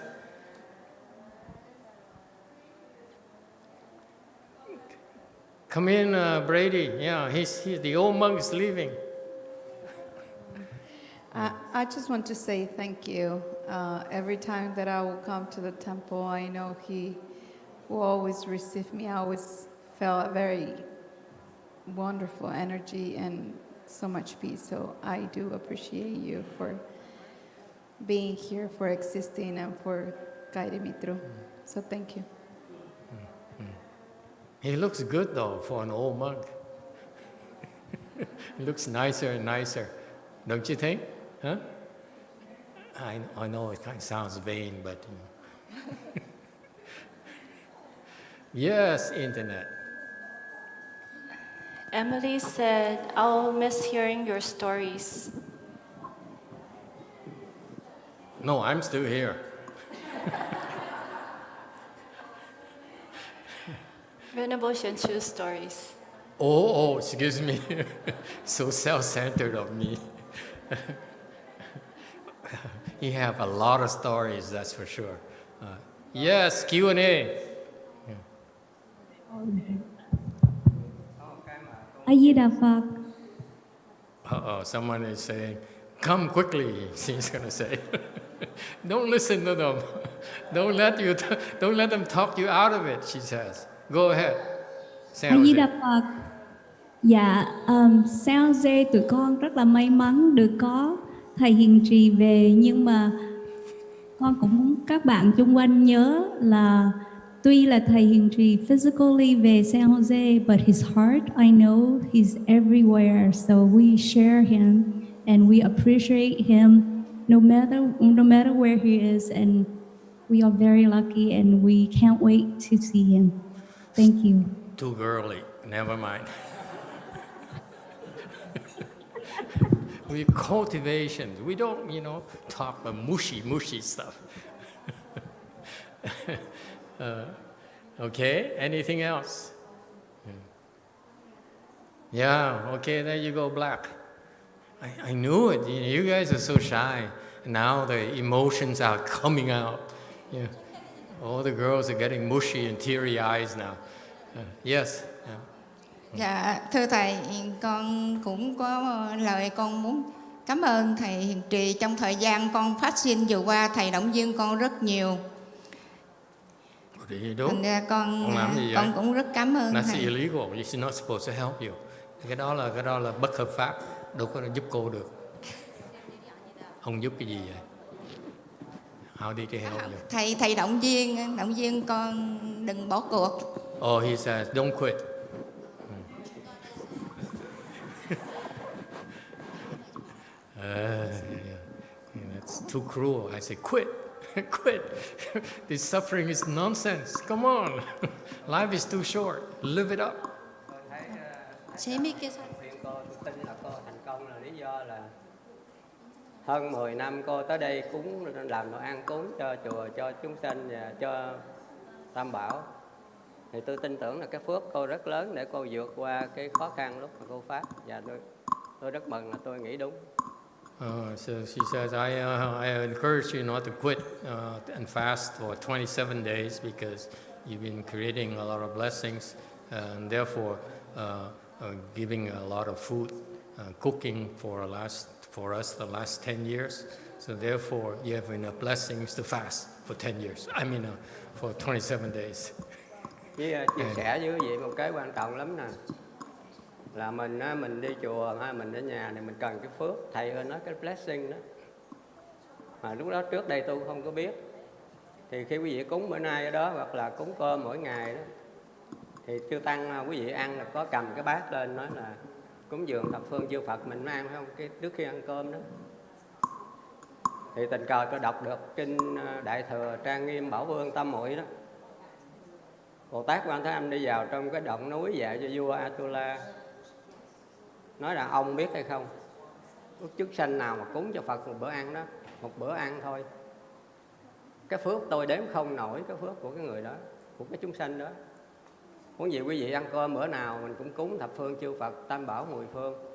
Come in, Brady. Yeah, he's the old monk's leaving. I just want to say thank you. Every time that I will come to the temple, I know he will always receive me. I always felt a very wonderful energy and so much peace. So I do appreciate you for being here, for existing, and for guiding me through. So thank you. He looks good, though, for an old monk. He looks nicer and nicer. Don't you think? Huh? I know it kind of sounds vain, but... Yes, Internet. Emily said, I'll miss hearing your stories. No, I'm still here. Venerable Shenchu's stories. Oh, excuse me. So self-centered of me. He have a lot of stories, that's for sure. Yes, Q&A. A-di-đà Phật. Uh-oh, someone is saying, come quickly, she's going to say. Don't listen to them. Don't let them talk you out of it, she says. Go ahead. A-di-đà Phật. Dạ, San Jose tụi con rất là may mắn được có thầy hiền trì về, nhưng mà con cũng muốn các bạn chung quanh nhớ là tuy là thầy hiền trì physically về San Jose, but his heart, I know he's everywhere. So we share him and we appreciate him no matter where he is, and we are very lucky and we can't wait to see him. Thank you. Too girly. Never mind. We cultivations. We don't, talk about mushy stuff. Okay, anything else? Yeah, okay, there you go, Black. I knew it. You guys are so shy. Now the emotions are coming out. Yeah. All the girls are getting mushy and teary eyes now. Yes. Yeah. Dạ, thưa Thầy, con cũng có lời con muốn cảm ơn Thầy hiền trì. Trong thời gian con phát sinh vừa qua, Thầy động viên con rất nhiều. Thành ra con cũng rất cảm ơn That's Thầy. illegal. You're not supposed to help you. Cái đó là bất hợp pháp. Đâu có giúp cô được. Ông giúp cái gì vậy? How did he help you? Thầy động viên con đừng bỏ cuộc. Oh, he says, don't quit. That's too cruel. I say, quit, quit. This suffering is nonsense. Come on. Life is too short. Live it up. Khuyên cô, tôi tin là cô thành công là lý do là hơn 10 năm cô tới đây cúng, làm đồ ăn cúng cho chùa, cho chúng sanh và cho Tam Bảo. Thì tôi tin tưởng là cái phước cô rất lớn để cô vượt qua cái khó khăn lúc mà cô phát. Và tôi rất mừng là tôi nghĩ đúng. So she says, I encourage you not to quit and fast for 27 days because you've been creating a lot of blessings and therefore giving a lot of food, cooking for us the last 10 years. So therefore you have enough blessings to fast. for 10 years. I mean, for 27 days. Với chia sẻ với quý vị một cái quan trọng lắm nè, là mình đi chùa hay mình ở nhà này mình cần cái phước. Thầy ơi nói cái blessing đó, mà lúc đó trước đây tôi không có biết. Thì khi quý vị cúng bữa nay ở đó hoặc là cúng cơm mỗi ngày đó, thì chư tăng quý vị ăn là có cầm cái bát lên nói là cúng dường thập phương chư Phật mình mới ăn, phải không? Cái trước khi ăn cơm đó. Thì tình cờ tôi đọc được kinh Đại Thừa Trang Nghiêm Bảo Vương Tâm Muội đó. Bồ Tát Quan Thế Âm đi vào trong cái động núi dạy cho vua Atula, nói là ông biết hay không, có chức sanh nào mà cúng cho Phật một bữa ăn đó, một bữa ăn thôi, cái phước tôi đếm không nổi cái phước của cái người đó, của cái chúng sanh đó. Muốn gì quý vị ăn cơm bữa nào mình cũng cúng thập phương chư Phật tam bảo mười phương.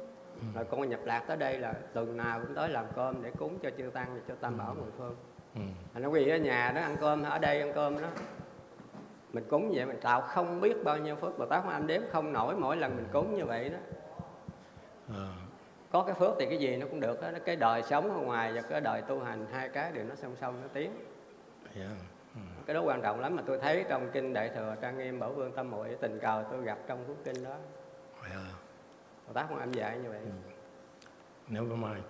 Rồi con nhập lạc tới đây là tuần nào cũng tới làm cơm để cúng cho chư tăng và cho tam bảo mười phương. Thành ra quý vị ở nhà đó ăn cơm, ở đây ăn cơm đó, mình cúng vậy mình tạo không biết bao nhiêu phước. Bồ Tát Quan Âm đếm không nổi mỗi lần mình cúng như vậy đó. Có cái phước thì cái gì nó cũng được đó. Cái đời sống ở ngoài và cái đời tu hành, hai cái đều nó song song nó tiến. Cái đó quan trọng lắm, mà tôi thấy trong kinh Đại Thừa Trang Nghiêm Bảo Vương Tâm Muội, tình cờ tôi gặp trong cuốn kinh đó. Bồ Tát Quan Âm dạy như vậy. Never mind.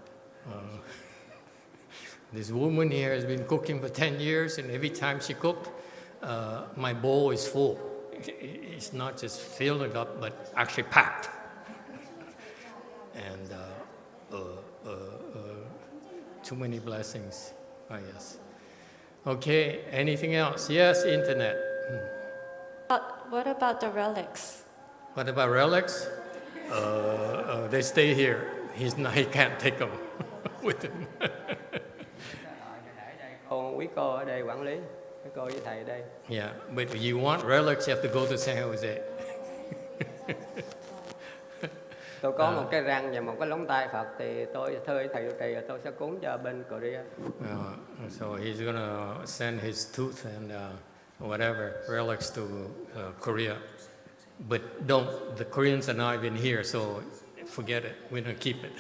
This woman here has been cooking for 10 years, and every time she cooked, my bowl is full. It's not just filled up, but actually packed. And too many blessings, I guess. Okay, anything else? Yes, internet. What about the relics? What about relics? They stay here. He can't take them with him. Quý cô ở đây quản lý, quý cô với thầy ở đây. Yeah, but if you want relics, you have to go to San Jose. Tôi có một cái răng và một cái lóng tay Phật thì tôi thuê thầy trụ trì, tôi sẽ cúng cho bên Korea. So he's gonna send his tooth and whatever relics to Korea, but the Koreans are not even here, so forget it. We're gonna keep it.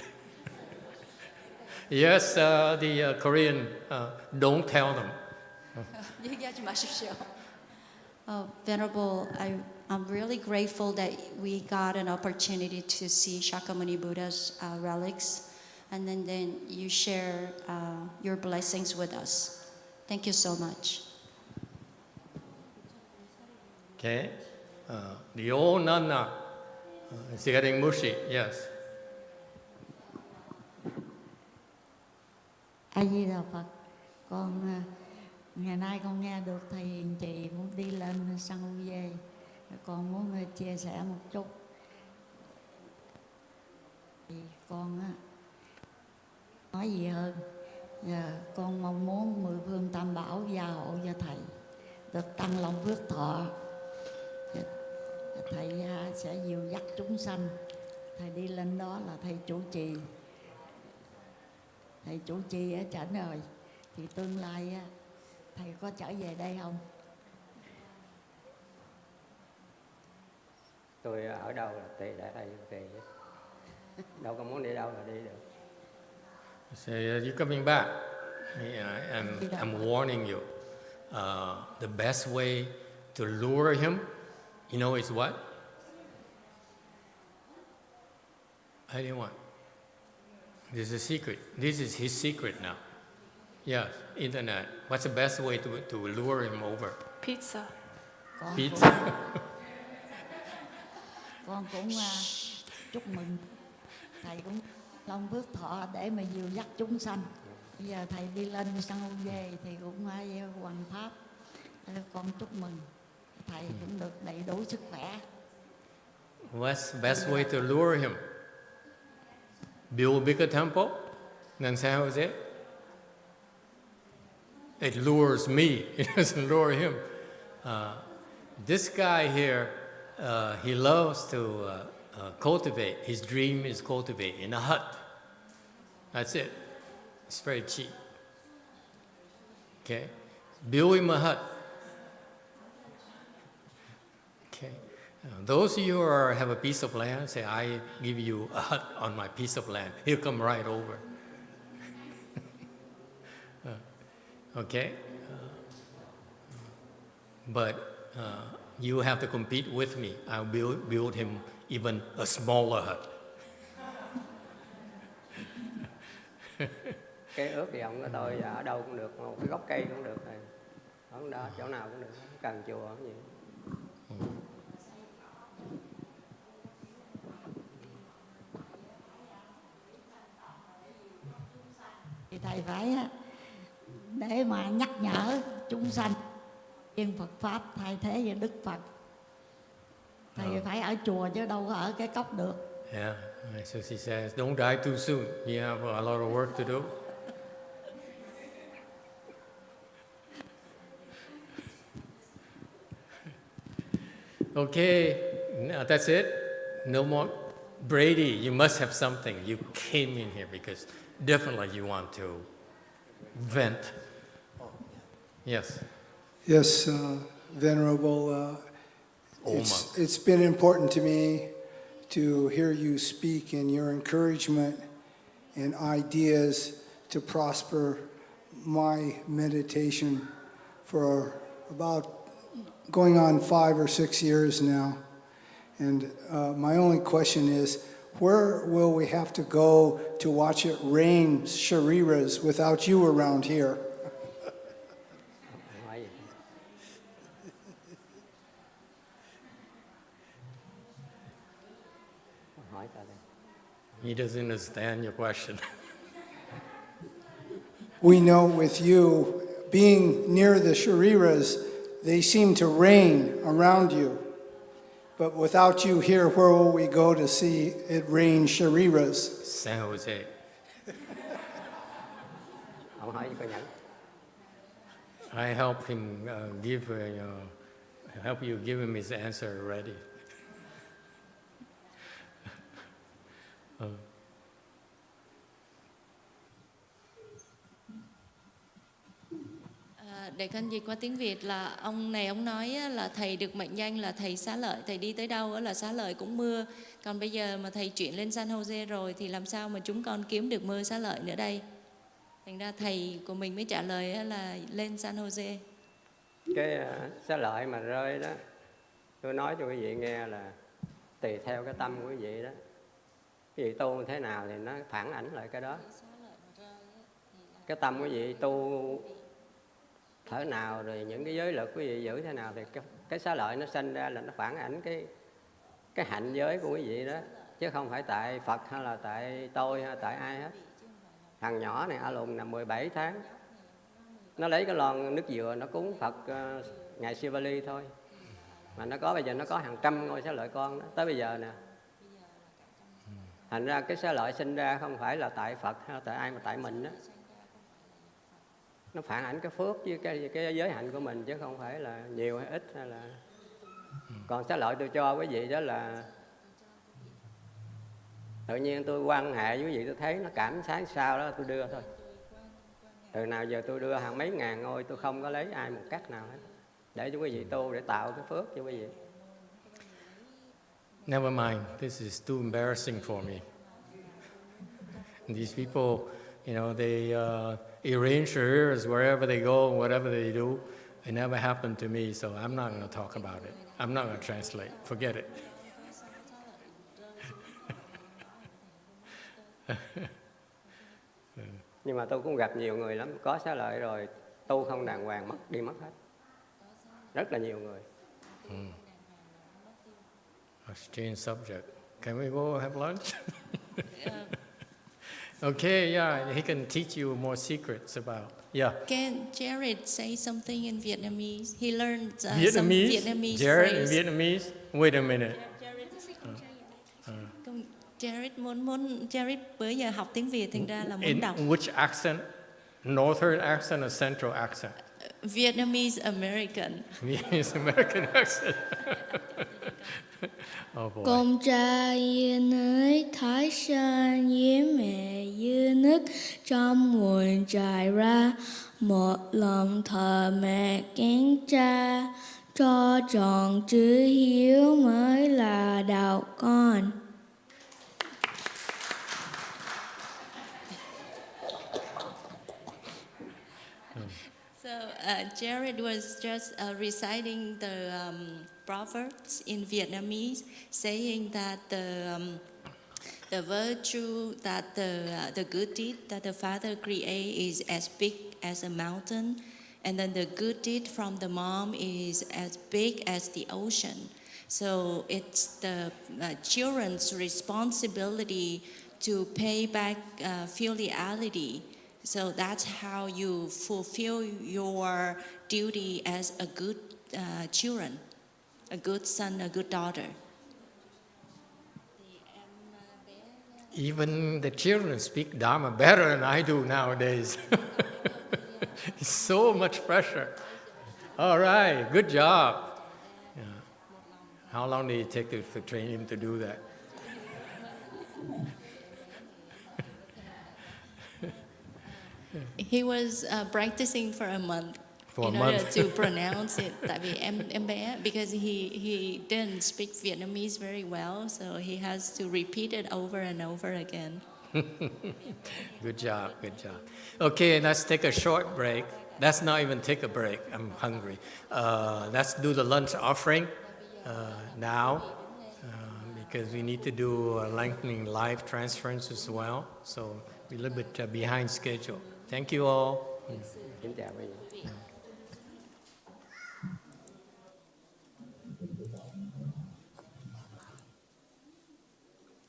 Yes, the Korean, don't tell them. Venerable, I'm really grateful that we got an opportunity to see Shakyamuni Buddha's relics, and then you share your blessings with us. Thank you so much. Okay, the old Nana is getting mushy. Yes. A Di Đà Phật, con ngày nay con nghe được thầy hiền trì muốn đi lên San Jose, con muốn chia sẻ một chút. Thì con nói gì hơn, con mong muốn mười phương tam bảo gia hộ cho thầy được tăng long phước thọ, thầy sẽ dìu dắt chúng sanh. Thầy đi lên đó là thầy chủ trì. Thầy chủ trì ở trển rồi, thì tương lai thầy có trở về đây không? Tôi ở đâu là tùy để thầy tùy, đâu có muốn đi đâu là đi được. So you're coming back. I'm warning you. The best way to lure him, you know, is what? How do you want? This is a secret. This is his secret now. Yes, internet. What's the best way to lure him over? Pizza. Pizza. Con cũng chúc mừng thầy cũng long phước thọ để mà dìu dắt chúng sanh. Bây giờ thầy đi lên San Jose thì cũng hoằng pháp. Con chúc mừng thầy cũng được đầy đủ sức khỏe. What's the best way to lure him? Build a bigger temple than San Jose? It lures me, it doesn't lure him. This guy here, he loves to cultivate. His dream is cultivate in a hut. That's it. It's very cheap. Okay? Build him a hut. Okay? Those of you who have a piece of land, say, I give you a hut on my piece of land. He'll come right over. Okay? but you have to compete with me. I'll build him even a smaller hut. Cái ước vọng của tôi ở đâu cũng được, một cái gốc cây cũng được, ở đó chỗ nào cũng được, không cần chùa không gì. Thì thầy phải để mà nhắc nhở chúng sanh yên Phật pháp thay thế cho Đức Phật. Thầy phải ở chùa chứ đâu có ở cái cốc được. Yeah, so she says, don't die too soon. You have a lot of work to do. Okay, that's it. No more. Brady, you must have something. You came in here because definitely you want to vent. Yes. Yes, Venerable. It's been important to me to hear you speak and your encouragement and ideas to prosper my meditation for about going on 5 or 6 years now. And my only question is, where will we have to go to watch it rain shariras without you around here? He doesn't understand your question. We know with you, being near the shariras, they seem to rain around you. But without you here, where will we go to see it rain shariras? San Jose. I help him help you give him his answer already. Để khanh dịch qua tiếng Việt là ông này ông nói là thầy được mệnh danh là thầy xá lợi, thầy đi tới đâu là xá lợi cũng mưa. Còn bây giờ mà thầy chuyển lên San Jose rồi thì làm sao mà chúng con kiếm được mưa xá lợi nữa đây? Thành ra thầy của mình mới trả lời là lên San Jose. Cái xá lợi mà rơi đó, tôi nói cho quý vị nghe là tùy theo cái tâm của quý vị đó. Quý vị tu thế nào thì nó phản ảnh lại cái đó. Cái tâm quý vị tu thở nào rồi những cái giới luật quý vị giữ thế nào thì cái xá lợi nó sinh ra là nó phản ảnh cái hạnh giới của quý vị đó, chứ không phải tại Phật hay là tại tôi hay tại ai hết. Thằng nhỏ này A Lùng nằm 17 tháng, nó lấy cái lon nước dừa nó cúng Phật ngày Sivali thôi, mà nó có bây giờ nó có hàng trăm ngôi xá lợi con đó, tới bây giờ nè. Thành ra cái xá lợi sinh ra không phải là tại Phật hay là tại ai mà tại mình đó. Nó phản ảnh cái phước với cái giới hạnh của mình chứ không phải là nhiều hay ít hay là. Còn xá lợi tôi cho quý vị đó là tự nhiên tôi quan hệ với quý vị, tôi thấy nó cảm sáng sao đó tôi đưa thôi. Từ nào giờ tôi đưa hàng mấy ngàn ngôi, tôi không có lấy ai một cách nào hết, để cho quý vị tu để tạo cái phước cho quý vị. Never mind, this is too embarrassing for me. These people, they arrange careers wherever they go, whatever they do. It never happened to me, so I'm not going to talk about it. I'm not going to translate. Forget it. Nhưng mà tôi cũng gặp nhiều người lắm, có xá lợi rồi tu không đàng hoàng đi mất hết. Rất là nhiều người. Change subject. Can we go have lunch? Okay, yeah, he can teach you more secrets about. Yeah. Can Jared say something in Vietnamese? He learned some Vietnamese. Vietnamese Jared phrase. in Vietnamese. Wait a minute. Jared bữa giờ học tiếng Việt thành ra là muốn In đọc. which accent? Northern accent or Central accent? Vietnamese American. Vietnamese American accent. Oh boy. Con trai yên ơi, Thái Sơn với mẹ như nước trong nguồn trải ra, một lòng thờ mẹ kính cha, cho tròn chữ hiếu mới là đạo con. So Jared was just reciting the proverbs in Vietnamese, saying that the virtue that the good deed that the Father create is as big as a mountain, and then the good deed from the mom is as big as the ocean. So it's the children's responsibility to pay back filiality. So that's how you fulfill your duty as a good children, a good son, a good daughter. Even the children speak Dharma better than I do nowadays. It's so much pressure. All right, good job. Yeah. How long did it take to train him to do that? He was practicing for a month For in a order month. to pronounce it. Tại vì em bé, because he didn't speak Vietnamese very well, so he has to repeat it over and over again. Good job, good job. Okay, let's take a short break. Let's not even take a break. I'm hungry. Let's do the lunch offering now, because we need to do a lengthening life transference as well. So we're a little bit behind schedule. Thank you all. Kính chào quý vị.